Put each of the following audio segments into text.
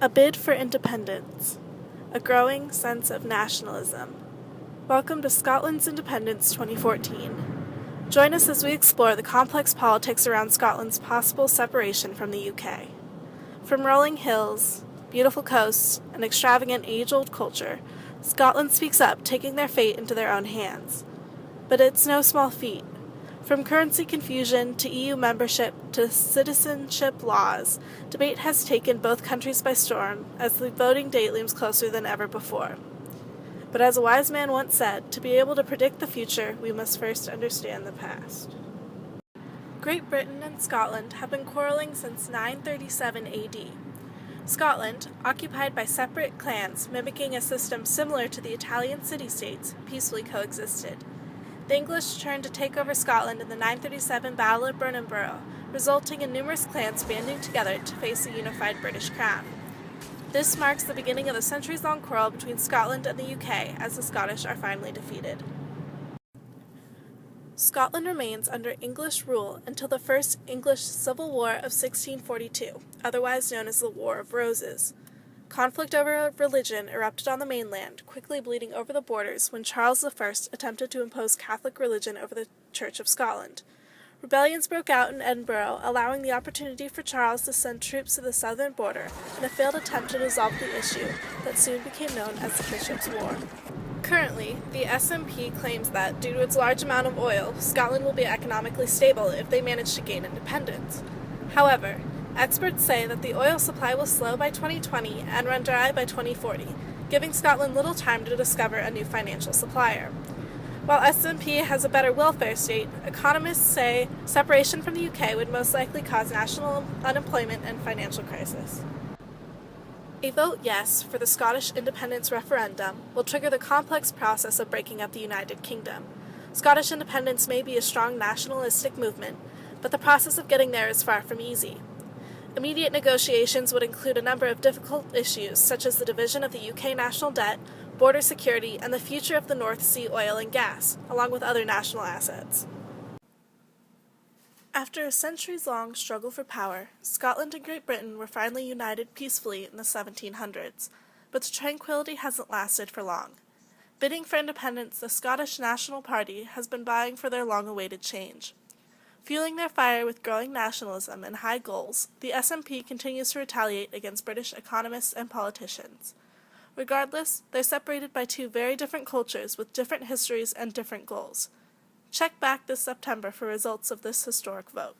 A bid for independence. A growing sense of nationalism. Welcome to Scotland's Independence 2014. Join us as we explore the complex politics around Scotland's possible separation from the UK. From rolling hills, beautiful coasts, and extravagant age-old culture, Scotland speaks up, taking their fate into their own hands. But it's no small feat. From currency confusion to EU membership to citizenship laws, debate has taken both countries by storm as the voting date looms closer than ever before. But as a wise man once said, to be able to predict the future, we must first understand the past. Great Britain and Scotland have been quarreling since 937 AD. Scotland, occupied by separate clans mimicking a system similar to the Italian city-states, peacefully coexisted. The English turned to take over Scotland in the 937 Battle of Brunanburh, resulting in numerous clans banding together to face a unified British crown. This marks the beginning of the centuries-long quarrel between Scotland and the UK as the Scottish are finally defeated. Scotland remains under English rule until the First English Civil War of 1642, otherwise known as the War of Roses. Conflict over religion erupted on the mainland, quickly bleeding over the borders when Charles I attempted to impose Catholic religion over the Church of Scotland. Rebellions broke out in Edinburgh, allowing the opportunity for Charles to send troops to the southern border in a failed attempt to resolve the issue that soon became known as the Bishops' War. Currently, the SNP claims that, due to its large amount of oil, Scotland will be economically stable if they manage to gain independence. However, experts say that the oil supply will slow by 2020 and run dry by 2040, giving Scotland little time to discover a new financial supplier. While SNP has a better welfare state, economists say separation from the UK would most likely cause national unemployment and financial crisis. A vote yes for the Scottish independence referendum will trigger the complex process of breaking up the United Kingdom. Scottish independence may be a strong nationalistic movement, but the process of getting there is far from easy. Immediate negotiations would include a number of difficult issues, such as the division of the UK national debt, border security, and the future of the North Sea oil and gas, along with other national assets. After a centuries-long struggle for power, Scotland and Great Britain were finally united peacefully in the 1700s, but the tranquility hasn't lasted for long. Bidding for independence, the Scottish National Party has been vying for their long-awaited change. Fueling their fire with growing nationalism and high goals, the SNP continues to retaliate against British economists and politicians. Regardless, they're separated by two very different cultures with different histories and different goals. Check back this September for results of this historic vote.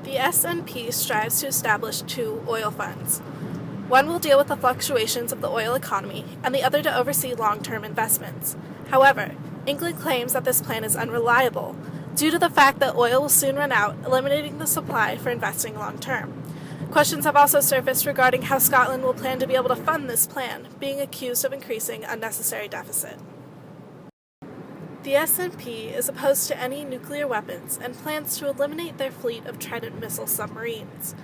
The SNP strives to establish two oil funds. One will deal with the fluctuations of the oil economy, and the other to oversee long-term investments. However, England claims that this plan is unreliable, due to the fact that oil will soon run out, eliminating the supply for investing long-term. Questions have also surfaced regarding how Scotland will plan to be able to fund this plan, being accused of increasing unnecessary deficit. The SNP is opposed to any nuclear weapons and plans to eliminate their fleet of Trident missile submarines.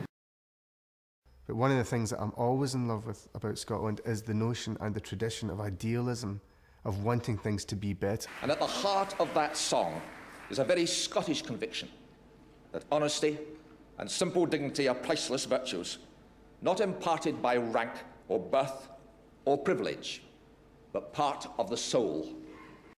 But one of the things that I'm always in love with about Scotland is the notion and the tradition of idealism, of wanting things to be better. And at the heart of that song is a very Scottish conviction that honesty and simple dignity are priceless virtues, not imparted by rank or birth or privilege, but part of the soul